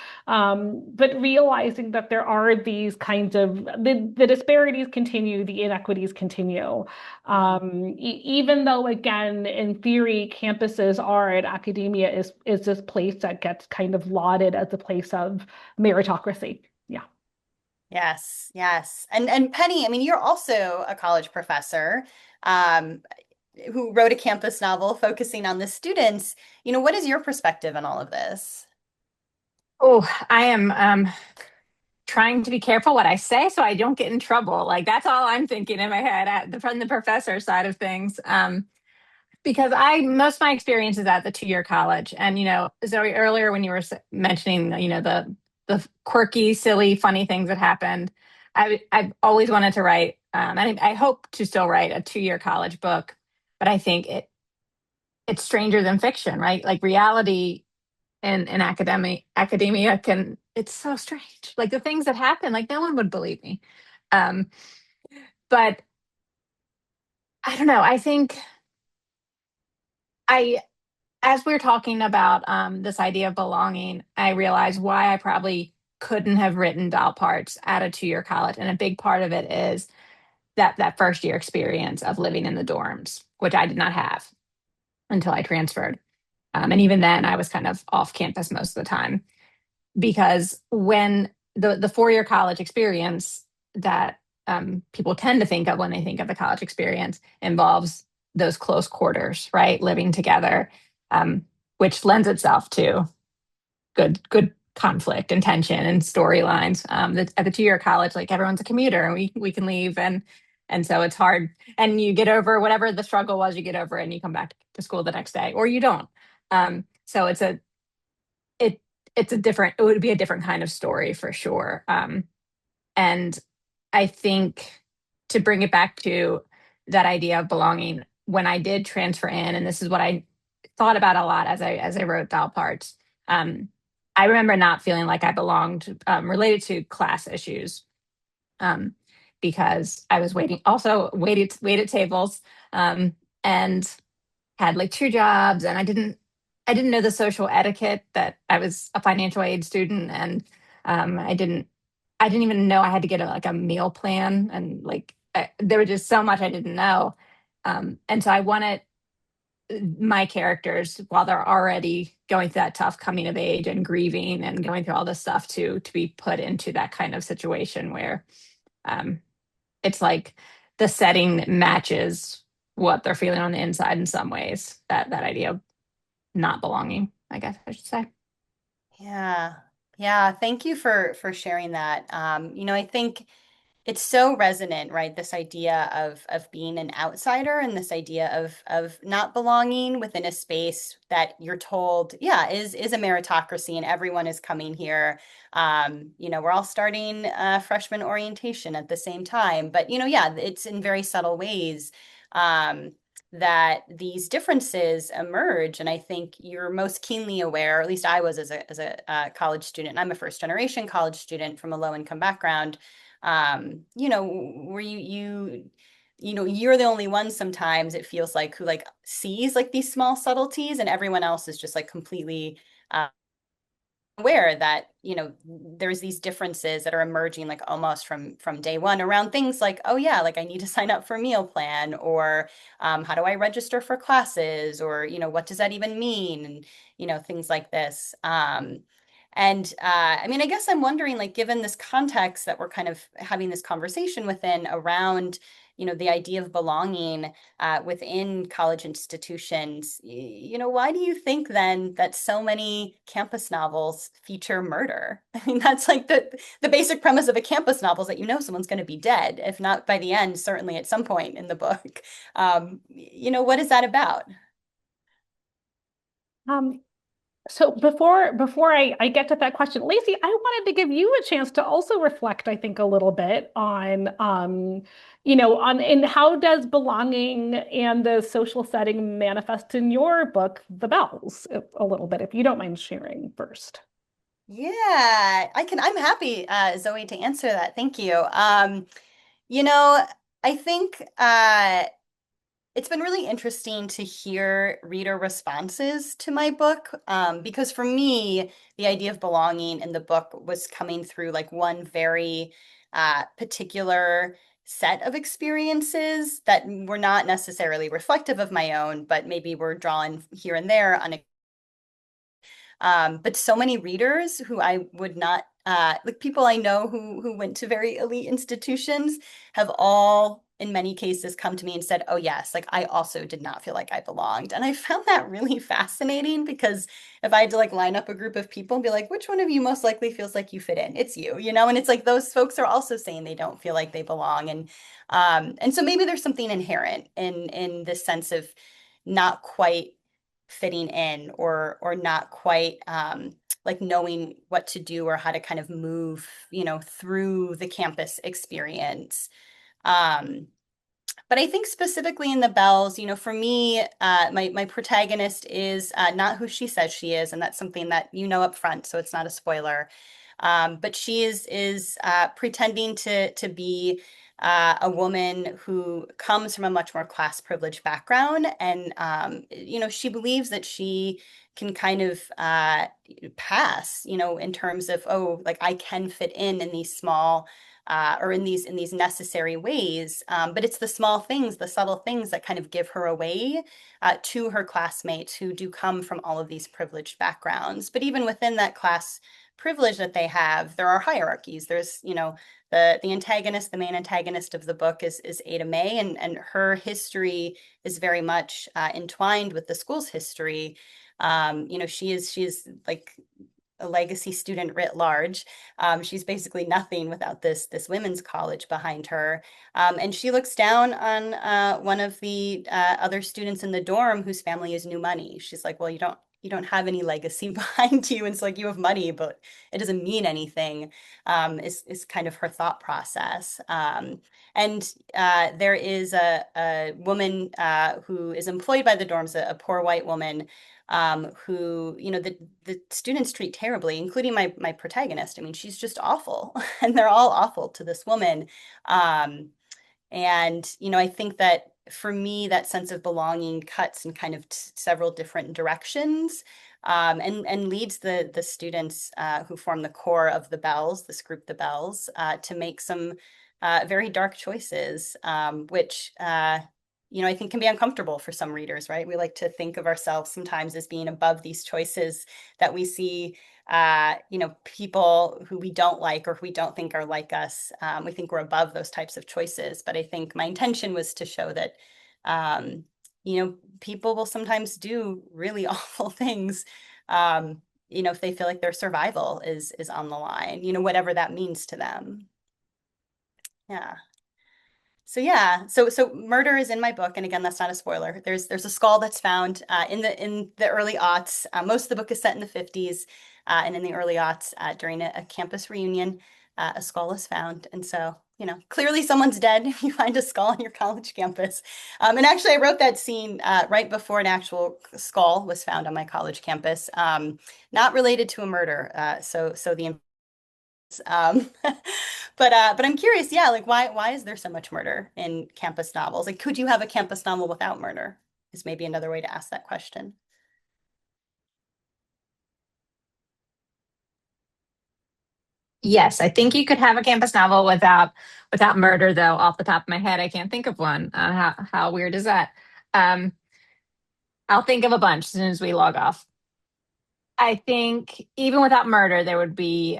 But realizing that there are these kinds of the disparities continue, the inequities continue. Even though, again, in theory, campuses are and academia is this place that gets kind of lauded as a place of meritocracy. Yeah. Yes, yes. And Penny, I mean, you're also a college professor um, who wrote a campus novel focusing on the students. What is your perspective on all of this? Oh, I am trying to be careful what I say so I don't get in trouble. Like that's all I'm thinking in my head from the professor side of things. Because most of my experience is at the 2-year college, and Zoe, earlier when you were mentioning the quirky, silly, funny things that happened, I've always wanted to write, and I hope to still write a 2-year college book, but I think it's stranger than fiction, right? Like reality in academia it's so strange. Like the things that happen, like no one would believe me. Um, but I don't know. I think I as we're talking about this idea of belonging, I realized why I probably couldn't have written doll parts at a 2-year college. And a big part of it is that first year experience of living in the dorms, which I did not have until I transferred. And even then, I was kind of off campus most of the time because when the 4-year college experience that people tend to think of when they think of the college experience involves those close quarters, right? Living together, which lends itself to good conflict and tension and storylines. At the 2-year college, like everyone's a commuter and we can leave and so it's hard. And you get over whatever the struggle was, you get over it and you come back to school the next day, or you don't. So it it would be a different kind of story for sure. And I think to bring it back to that idea of belonging, when I did transfer in, and this is what I thought about a lot as I wrote Doll Parts, I remember not feeling like I belonged related to class issues, um, because I was waited tables, and had like 2 jobs, and I didn't know the social etiquette that I was a financial aid student, and I didn't even know I had to get like a meal plan, and like there was just so much I didn't know, and so I wanted my characters, while they're already going through that tough coming of age and grieving and going through all this stuff, to be put into that kind of situation where um, it's like the setting matches what they're feeling on the inside in some ways. That idea of not belonging, I guess I should say. Yeah. Yeah. Thank you for sharing that. I think it's so resonant, right? This idea of being an outsider and this idea of not belonging within a space that you're told, yeah, is a meritocracy and everyone is coming here. We're all starting freshman orientation at the same time, but yeah, it's in very subtle ways. That these differences emerge. And I think you're most keenly aware, or at least I was as a college student. I'm a first generation college student from a low income background. Where you're the only one sometimes it feels like who like sees like these small subtleties, and everyone else is just like completely aware that, there's these differences that are emerging like almost from day one around things like, oh yeah, like I need to sign up for a meal plan, or how do I register for classes, or what does that even mean, and things like this. And I mean, I guess I'm wondering, like, given this context that we're kind of having this conversation within around, the idea of belonging within college institutions, why do you think then that so many campus novels feature murder? I mean, that's like the basic premise of a campus novel is that someone's going to be dead, if not by the end, certainly at some point in the book. What is that about? Um, So before I get to that question, Lacey, I wanted to give you a chance to also reflect, I think, a little bit on on in how does belonging and the social setting manifest in your book, The Bells, a little bit, if you don't mind sharing first. Yeah, I'm happy, Zoe, to answer that. Thank you. You know, I think it's been really interesting to hear reader responses to my book, because for me, the idea of belonging in the book was coming through like one very particular set of experiences that were not necessarily reflective of my own, but maybe were drawn here and there on. But so many readers who I would not like, people I know who went to very elite institutions have all in many cases come to me and said, oh yes, like I also did not feel like I belonged. And I found that really fascinating, because if I had to like line up a group of people and be like, which one of you most likely feels like you fit in? It's you, and it's like those folks are also saying they don't feel like they belong. And so maybe there's something inherent in this sense of not quite fitting in, or not quite like knowing what to do or how to kind of move, through the campus experience. Um, but I think specifically in The Bells, for me, my protagonist is not who she says she is, and that's something that up front, so it's not a spoiler. But she is pretending to be a woman who comes from a much more class privileged background, and she believes that she can kind of pass, in terms of, oh, like I can fit in these small or in these necessary ways. But it's the small things, the subtle things that kind of give her away to her classmates who do come from all of these privileged backgrounds. But even within that class privilege that they have, there are hierarchies. There's, the antagonist, the main antagonist of the book is Ada May, and her history is very much entwined with the school's history. She is like a legacy student writ large. She's basically nothing without this women's college behind her. And she looks down on one of the other students in the dorm whose family is new money. She's like, well, you don't have any legacy behind you. And it's like, you have money, but it doesn't mean anything, is kind of her thought process. And there is a woman who is employed by the dorms, a poor white woman, who, the students treat terribly, including my protagonist. I mean, she's just awful, and they're all awful to this woman. And I think that for me, that sense of belonging cuts in kind of several different directions, and leads the students who form the core of the Bells, this group, the Bells, to make some very dark choices, which I think can be uncomfortable for some readers, right? We like to think of ourselves sometimes as being above these choices that we see, people who we don't like or who we don't think are like us. We think we're above those types of choices. But I think my intention was to show that, people will sometimes do really awful things, if they feel like their survival is on the line, whatever that means to them. Yeah. So yeah, so murder is in my book, and again, that's not a spoiler. There's a skull that's found in the early aughts. Most of the book is set in the 50s, and in the early aughts, during a campus reunion, a skull is found, and so clearly someone's dead if you find a skull on your college campus. And actually, I wrote that scene right before an actual skull was found on my college campus, not related to a murder. So the um, but I'm curious, yeah, like why is there so much murder in campus novels? Like, could you have a campus novel without murder? Is maybe another way to ask that question. Yes, I think you could have a campus novel without murder, though. Off the top of my head, I can't think of one. How weird is that? Um, I'll think of a bunch as soon as we log off. I think even without murder, there would be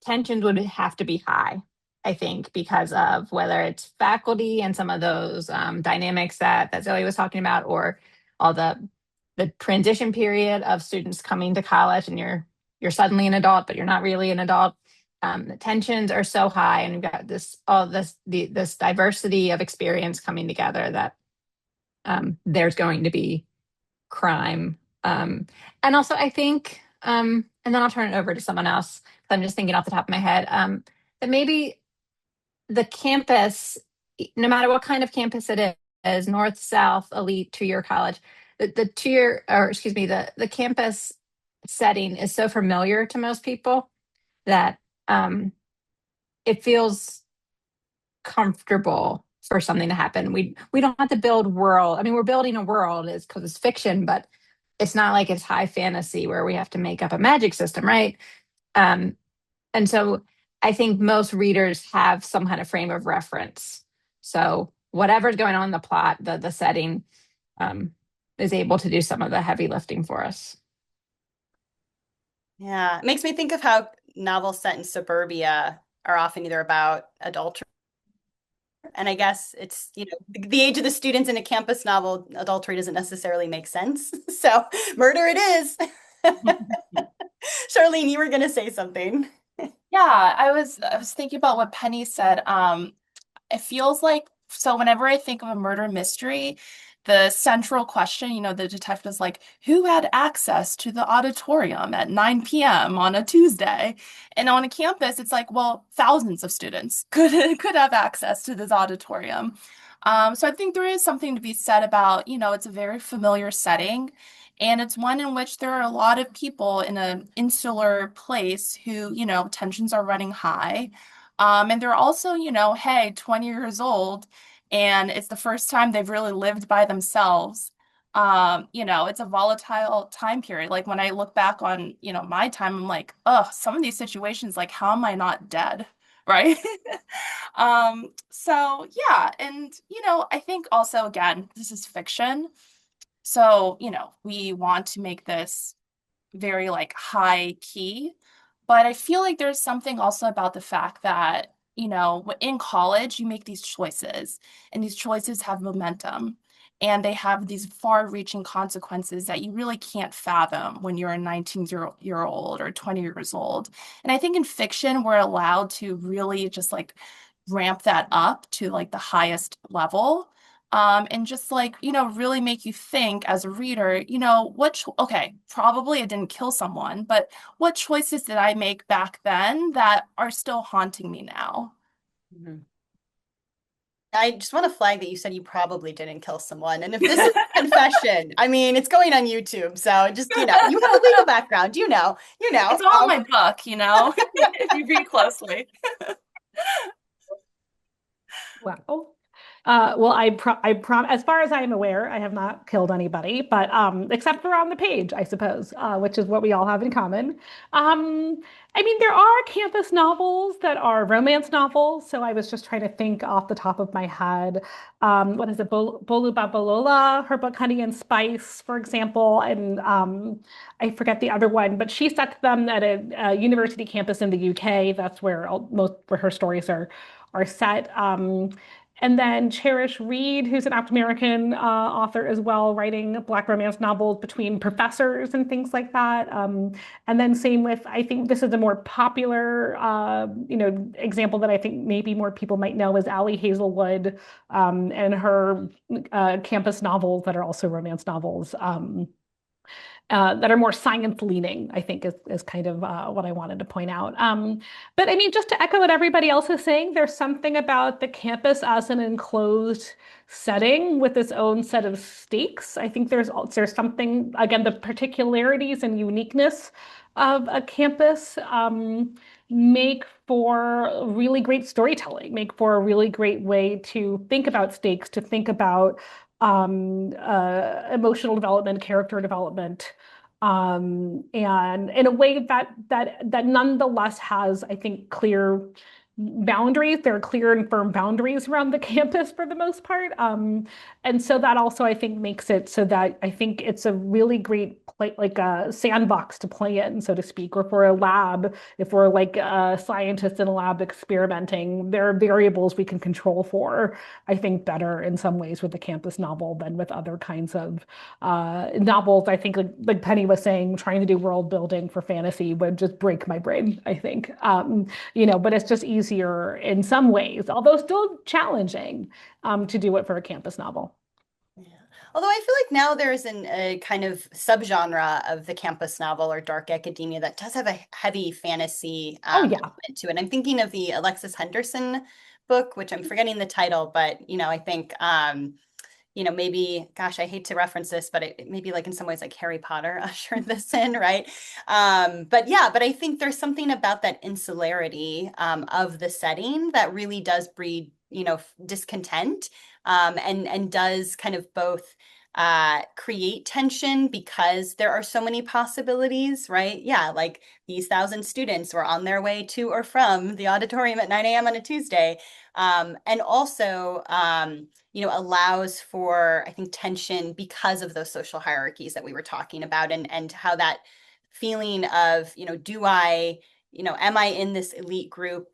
tensions would have to be high. I think because of whether it's faculty and some of those dynamics that Zoe was talking about, or all the transition period of students coming to college and you're suddenly an adult, but you're not really an adult. The tensions are so high, and you've got this diversity of experience coming together that there's going to be crime. And also, I think, and then I'll turn it over to someone else. I'm just thinking off the top of my head that maybe the campus, no matter what kind of campus it is, north, south, elite, two-year college, the two-year, or excuse me, the campus setting is so familiar to most people that it feels comfortable for something to happen. We don't have to build world. I mean, we're building a world is because it's fiction, but it's not like it's high fantasy where we have to make up a magic system, right? Um, and so I think most readers have some kind of frame of reference. So whatever's going on in the plot, the setting is able to do some of the heavy lifting for us. Yeah, it makes me think of how novels set in suburbia are often either about adultery, and I guess it's, the age of the students in a campus novel, adultery doesn't necessarily make sense. So murder it is. Charlene, you were going to say something. Yeah, I was thinking about what Penny said. It feels like, so whenever I think of a murder mystery, the central question, the detective is like, who had access to the auditorium at 9 p.m. on a Tuesday? And on a campus, it's like, well, thousands of students could have access to this auditorium. So I think there is something to be said about, it's a very familiar setting. And it's one in which there are a lot of people in an insular place who, tensions are running high. And they're also, hey, 20 years old, and it's the first time they've really lived by themselves. It's a volatile time period. Like when I look back on, my time, I'm like, oh, some of these situations, like, how am I not dead? Right? So yeah, and I think also, again, this is fiction. So, we want to make this very like high key, but I feel like there's something also about the fact that, in college, you make these choices, and these choices have momentum, and they have these far-reaching consequences that you really can't fathom when you're a 19-year old or 20 years old. And I think in fiction, we're allowed to really just like ramp that up to like the highest level. And just like, really make you think as a reader, okay, probably I didn't kill someone, but what choices did I make back then that are still haunting me now? Mhm. I just want to flag that you said you probably didn't kill someone. And if this is a confession, I mean, it's going on YouTube. So just, you have a legal background, It's all in my book, if you read closely. Wow. Well, as far as I am aware, I have not killed anybody, but except for on the page, I suppose, which is what we all have in common. I mean, there are campus novels that are romance novels, so I was just trying to think off the top of my head. What is it? Bolu Babalola, her book Honey and Spice, for example, and I forget the other one, but she set them at a university campus in the UK. That's where where her stories are set. And then Cherish Reed, who's an African-American author as well, writing Black romance novels between professors and things like that. And then same with, I think this is a more popular, example that I think maybe more people might know is Allie Hazelwood and her campus novels that are also romance novels. That are more science leaning, I think is kind of what I wanted to point out. But I mean, just to echo what everybody else is saying, there's something about the campus as an enclosed setting with its own set of stakes. I think there's something, again, the particularities and uniqueness of a campus make for really great storytelling, make for a really great way to think about stakes, to think about emotional development, character development. and in a way that nonetheless has, I think, clear boundaries. There are clear and firm boundaries around the campus for the most part. And so that also, I think, makes it so that I think it's a really great play, like a sandbox to play in, so to speak, or for a lab, if we're like a scientist in a lab experimenting, there are variables we can control for, I think, better in some ways with the campus novel than with other kinds of novels. I think, like Penny was saying, trying to do world building for fantasy would just break my brain, I think. But it's just easier in some ways, although still challenging, to do it for a campus novel. Yeah. Although I feel like now there's a kind of subgenre of the campus novel or dark academia that does have a heavy fantasy Oh yeah. element to it. I'm thinking of the Alexis Henderson book, which I'm forgetting the title, but I think maybe, gosh, I hate to reference this, but it maybe like in some ways like Harry Potter ushered this in, right? But I think there's something about that insularity of the setting that really does breed, discontent, and does kind of both create tension because there are so many possibilities, right? Yeah, like these 1,000 students were on their way to or from the auditorium at 9 a.m. on a Tuesday. And also, allows for, I think, tension because of those social hierarchies that we were talking about, and how that feeling of, am I in this elite group,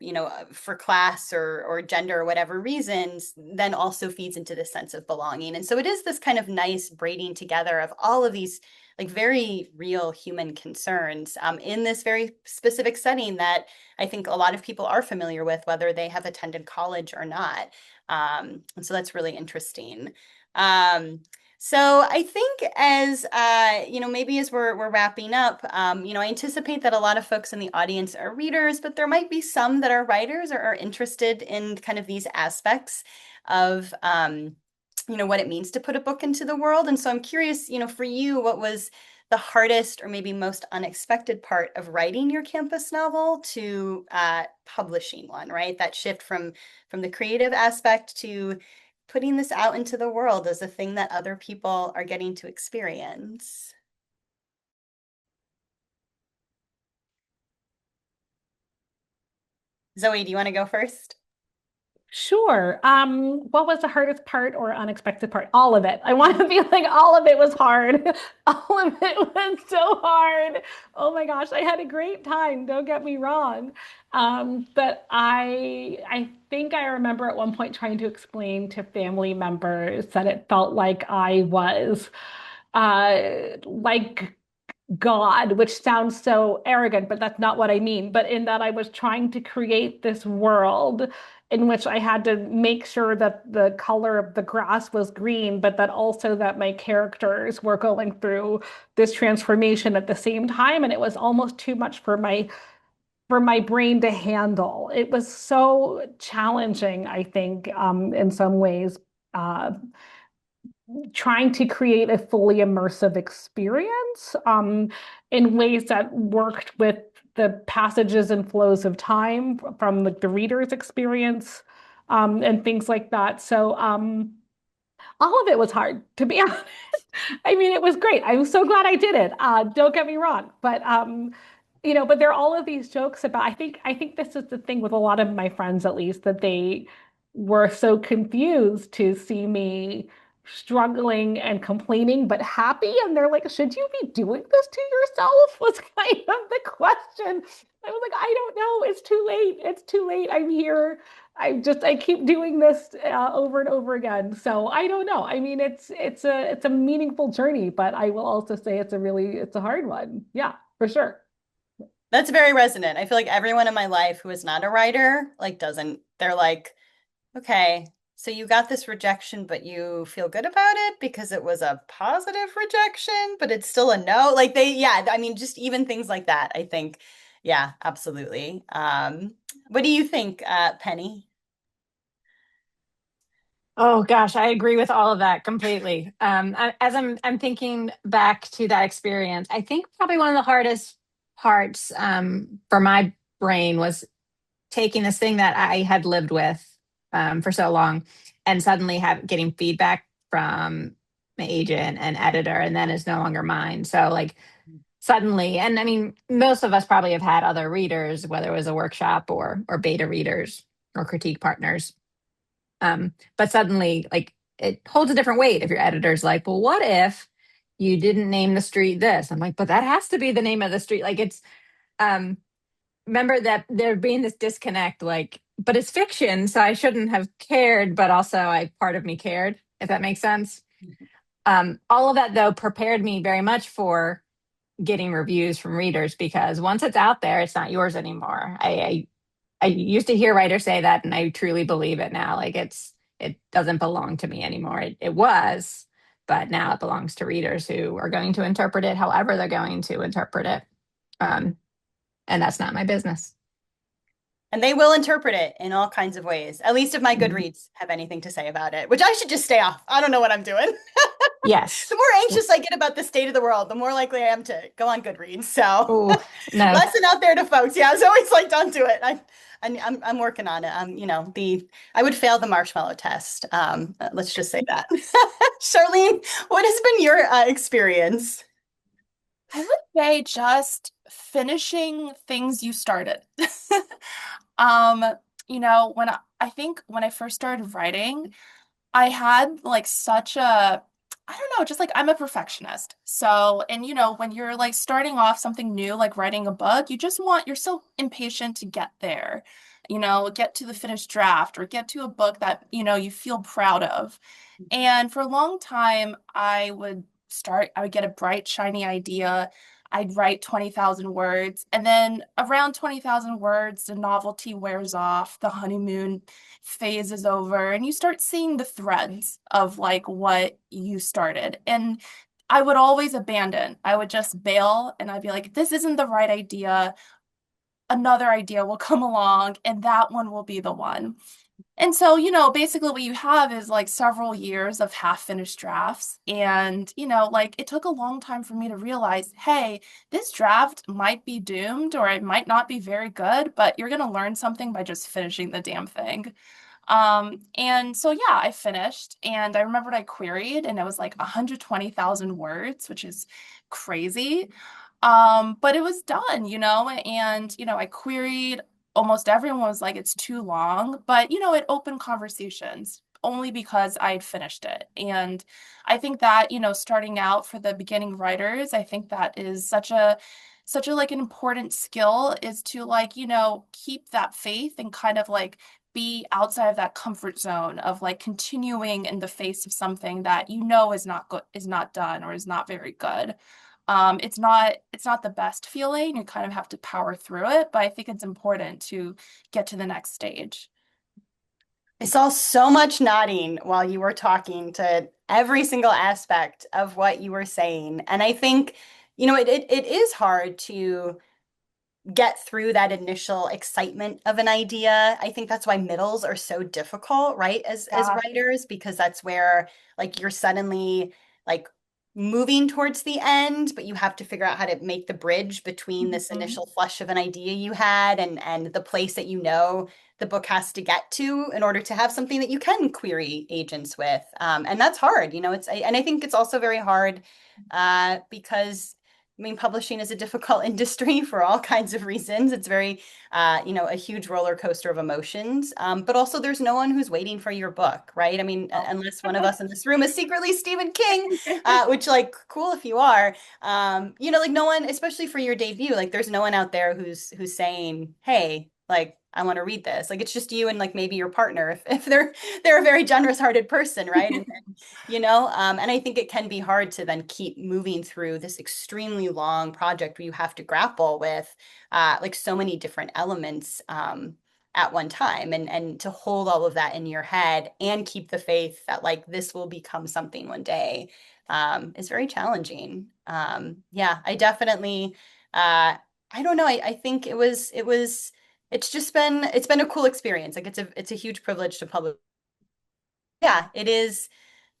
for class or gender or whatever reasons, then also feeds into this sense of belonging. And so it is this kind of nice braiding together of all of these like very real human concerns in this very specific setting that I think a lot of people are familiar with, whether they have attended college or not. And so that's really interesting. So I think as maybe as we're wrapping up, I anticipate that a lot of folks in the audience are readers, but there might be some that are writers or are interested in kind of these aspects of what it means to put a book into the world. And so I'm curious, for you, what was the hardest or maybe most unexpected part of writing your campus novel to publishing one, right? That shift from the creative aspect to putting this out into the world as a thing that other people are getting to experience. Zoe, do you want to go first? Sure. What was the hardest part or unexpected part? All of it. I want to be like, all of it was hard. All of it was so hard. Oh my gosh, I had a great time. Don't get me wrong. But I think I remember at one point trying to explain to family members that it felt like I was like God, which sounds so arrogant, but that's not what I mean. But in that I was trying to create this world in which I had to make sure that the color of the grass was green, but that also that my characters were going through this transformation at the same time. And it was almost too much for my brain to handle. It was so challenging, I think, in some ways. Trying to create a fully immersive experience in ways that worked with the passages and flows of time from the reader's experience, and things like that. So all of it was hard, to be honest. I mean, it was great. I'm so glad I did it. Don't get me wrong, but there are all of these jokes about. I think this is the thing with a lot of my friends, at least, that they were so confused to see me struggling and complaining, but happy. And they're like, should you be doing this to yourself? Was kind of the question. I was like, I don't know. It's too late. It's too late. I'm here. I keep doing this over and over again. So I don't know. I mean, it's a meaningful journey, but I will also say it's a hard one. Yeah, for sure. That's very resonant. I feel like everyone in my life who is not a writer, like they're like, okay, so you got this rejection, but you feel good about it because it was a positive rejection, but it's still a no. Like yeah, I mean, just even things like that, I think. Yeah, absolutely. What do you think, Penny? Oh gosh, I agree with all of that completely. As I'm thinking back to that experience, I think probably one of the hardest parts for my brain was taking this thing that I had lived with for so long, and suddenly getting feedback from my agent and editor, and then it's no longer mine. So like suddenly, and I mean, most of us probably have had other readers, whether it was a workshop or beta readers or critique partners. But suddenly, like, it holds a different weight if your editor's like, well, what if you didn't name the street this? I'm like, but that has to be the name of the street. Like, it's um remember that there being this disconnect, like, but it's fiction, so I shouldn't have cared, but also I part of me cared, if that makes sense. All of that though prepared me very much for getting reviews from readers, because once it's out there, it's not yours anymore. I used to hear writers say that, and I truly believe it now. Like, it doesn't belong to me anymore. It was, but now it belongs to readers who are going to interpret it however they're going to interpret it. Um, and that's not my business. And they will interpret it in all kinds of ways. At least if my Goodreads have anything to say about it, which I should just stay off. I don't know what I'm doing. Yes. The more anxious I get about the state of the world, the more likely I am to go on Goodreads. So Oh, no. lesson out there to folks. Yeah, it's always like, don't do it. I'm working on it. I would fail the marshmallow test. Let's just say that. Charlene, what has been your experience? I would say just finishing things you started. Um, I think when I first started writing, I had like such a, I don't know, just like I'm a perfectionist. So, and when you're like starting off something new, like writing a book, you're so impatient to get there, get to the finished draft or get to a book that, you feel proud of. And for a long time, I would get a bright, shiny idea. I'd write 20,000 words. And then around 20,000 words, the novelty wears off, the honeymoon phase is over, and you start seeing the threads of like what you started. And I would always abandon. I would just bail and I'd be like, this isn't the right idea. Another idea will come along, and that one will be the one. And so, basically what you have is like several years of half-finished drafts. And, like it took a long time for me to realize, hey, this draft might be doomed or it might not be very good, but you're going to learn something by just finishing the damn thing. And so, yeah, I finished and I remembered I queried and it was like 120,000 words, which is crazy. But it was done, and, I queried. Almost everyone was like, it's too long, but, it opened conversations only because I'd finished it. And I think that, starting out for the beginning writers, I think that is such a like an important skill is to like, keep that faith and kind of like be outside of that comfort zone of like continuing in the face of something that is not good, is not done, or is not very good. It's not the best feeling. You kind of have to power through it, but I think it's important to get to the next stage. I saw so much nodding while you were talking to every single aspect of what you were saying. And I think, it is hard to get through that initial excitement of an idea. I think that's why middles are so difficult, right? As Yeah. writers, because that's where like you're suddenly like moving towards the end, but you have to figure out how to make the bridge between this Mhm. initial flush of an idea you had and the place that the book has to get to in order to have something that you can query agents with. And that's hard, and I think it's also very hard because I mean, publishing is a difficult industry for all kinds of reasons. It's very, a huge roller coaster of emotions. But also, there's no one who's waiting for your book, right? I mean, Oh. unless one of us in this room is secretly Stephen King, which, like, cool if you are. Like no one, especially for your debut, like there's no one out there who's saying, "Hey, like, I want to read this." Like, it's just you and like maybe your partner, if they're a very generous-hearted person, right? And I think it can be hard to then keep moving through this extremely long project where you have to grapple with like so many different elements at one time, and to hold all of that in your head and keep the faith that like this will become something one day is very challenging. Yeah, I definitely I don't know. I think it's been a cool experience. Like it's a huge privilege to publish. Yeah,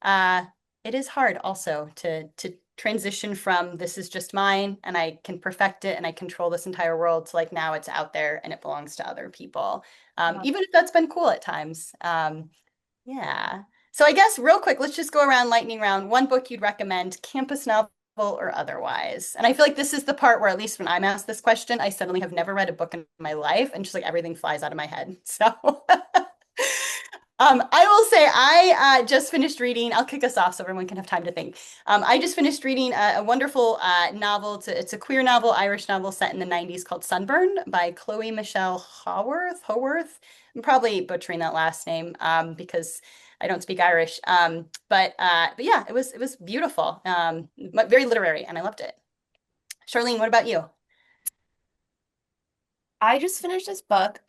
uh, it is hard also to transition from this is just mine and I can perfect it and I control this entire world to like now it's out there and it belongs to other people. Yeah. Even if that's been cool at times. Yeah. So I guess real quick, let's just go around lightning round. One book you'd recommend, campus novel. or otherwise? And I feel like this is the part where, at least when I'm asked this question, I suddenly have never read a book in my life and just like everything flies out of my head. So I will say I just finished reading. I'll kick us off so everyone can have time to think. I just finished reading a wonderful novel. It's a queer novel, Irish novel set in the 90s called Sunburn by Chloe Michelle Haworth. I'm probably butchering that last name because I don't speak Irish. But yeah, it was beautiful, very literary, and I loved it. Charlene, what about you? I just finished this book.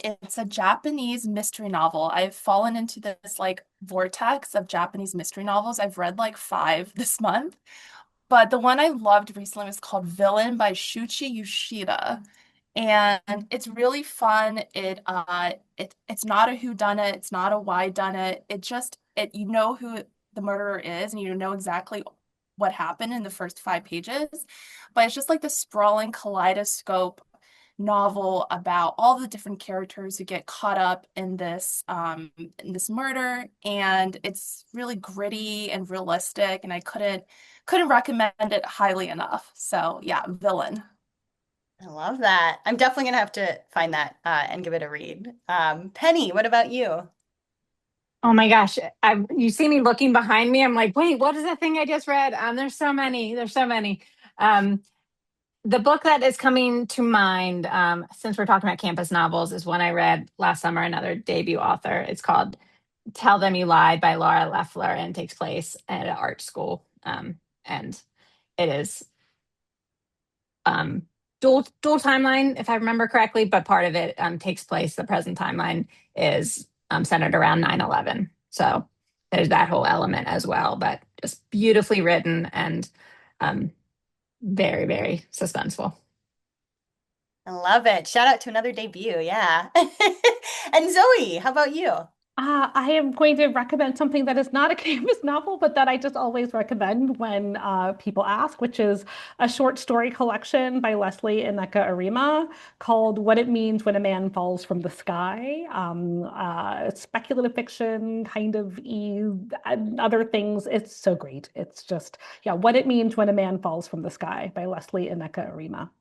It's a Japanese mystery novel. I've fallen into this like vortex of Japanese mystery novels. I've read like five this month, but the one I loved recently was called Villain by Shuichi Yoshida. And it's really fun. It's not a whodunit, it's not a whodunit. You know who the murderer is and you know exactly what happened in the first 5 pages. But it's just like the sprawling kaleidoscope novel about all the different characters who get caught up in this murder, and it's really gritty and realistic, and I couldn't recommend it highly enough. So yeah, Villain. I love that. I'm definitely gonna have to find that and give it a read. Penny, what about you? Oh my gosh. You see me looking behind me. I'm like, wait, what is that thing I just read? There's so many. There's so many. Um, the book that is coming to mind, since we're talking about campus novels, is one I read last summer, another debut author. It's called Tell Them You Lied by Laura Leffler, and takes place at an art school. And it is dual timeline, if I remember correctly, but part of it takes place, the present timeline is centered around 9/11. So there's that whole element as well, but just beautifully written and um, very, very suspenseful. I love it. Shout out to another debut. Yeah. And Zoe, how about you? I am going to recommend something that is not a campus novel, but that I just always recommend when people ask, which is a short story collection by Leslie Ineka Arima called What It Means When a Man Falls from the Sky. Speculative fiction, kind of and other things. It's so great. It's just, yeah, What It Means When a Man Falls from the Sky by Leslie Ineka Arima.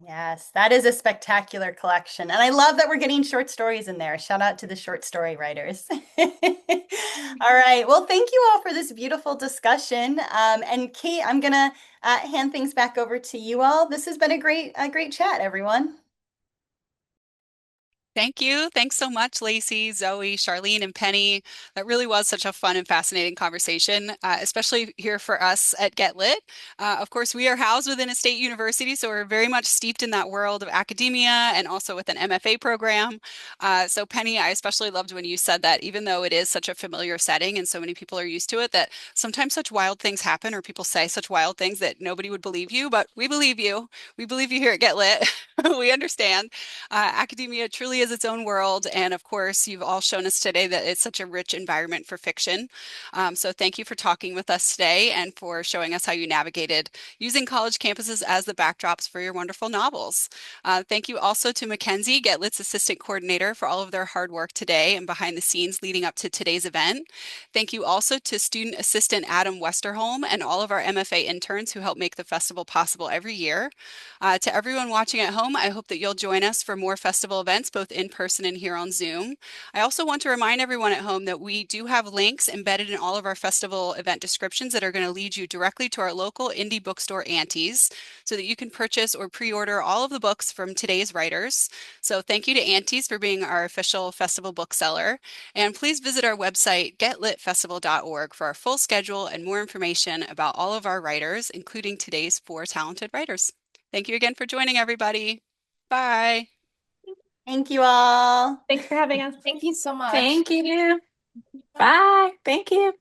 Yes, that is a spectacular collection. And I love that we're getting short stories in there. Shout out to the short story writers. All right. Well, thank you all for this beautiful discussion. And Kate, I'm gonna hand things back over to you all. This has been a great chat, everyone. Thank you. Thanks so much, Lacey, Zoe, Charlene, and Penny. That really was such a fun and fascinating conversation, especially here for us at Get Lit. Of course, we are housed within a state university, so we're very much steeped in that world of academia and also with an MFA program. So Penny, I especially loved when you said that even though it is such a familiar setting and so many people are used to it, that sometimes such wild things happen or people say such wild things that nobody would believe you, but we believe you. We believe you here at Get Lit. We understand. Academia truly is its own world. And of course, you've all shown us today that it's such a rich environment for fiction. So thank you for talking with us today and for showing us how you navigated using college campuses as the backdrops for your wonderful novels. Thank you also to Mackenzie, Get Lit's assistant coordinator, for all of their hard work today and behind the scenes leading up to today's event. Thank you also to student assistant Adam Westerholm and all of our MFA interns who help make the festival possible every year. To everyone watching at home, I hope that you'll join us for more festival events, both in person and here on Zoom. I also want to remind everyone at home that we do have links embedded in all of our festival event descriptions that are going to lead you directly to our local indie bookstore, Auntie's, so that you can purchase or pre-order all of the books from today's writers. So thank you to Auntie's for being our official festival bookseller. And please visit our website, getlitfestival.org, for our full schedule and more information about all of our writers, including today's 4 talented writers. Thank you again for joining, everybody. Bye. Thank you all. Thanks for having us. Thank you so much. Thank you. Bye. Thank you.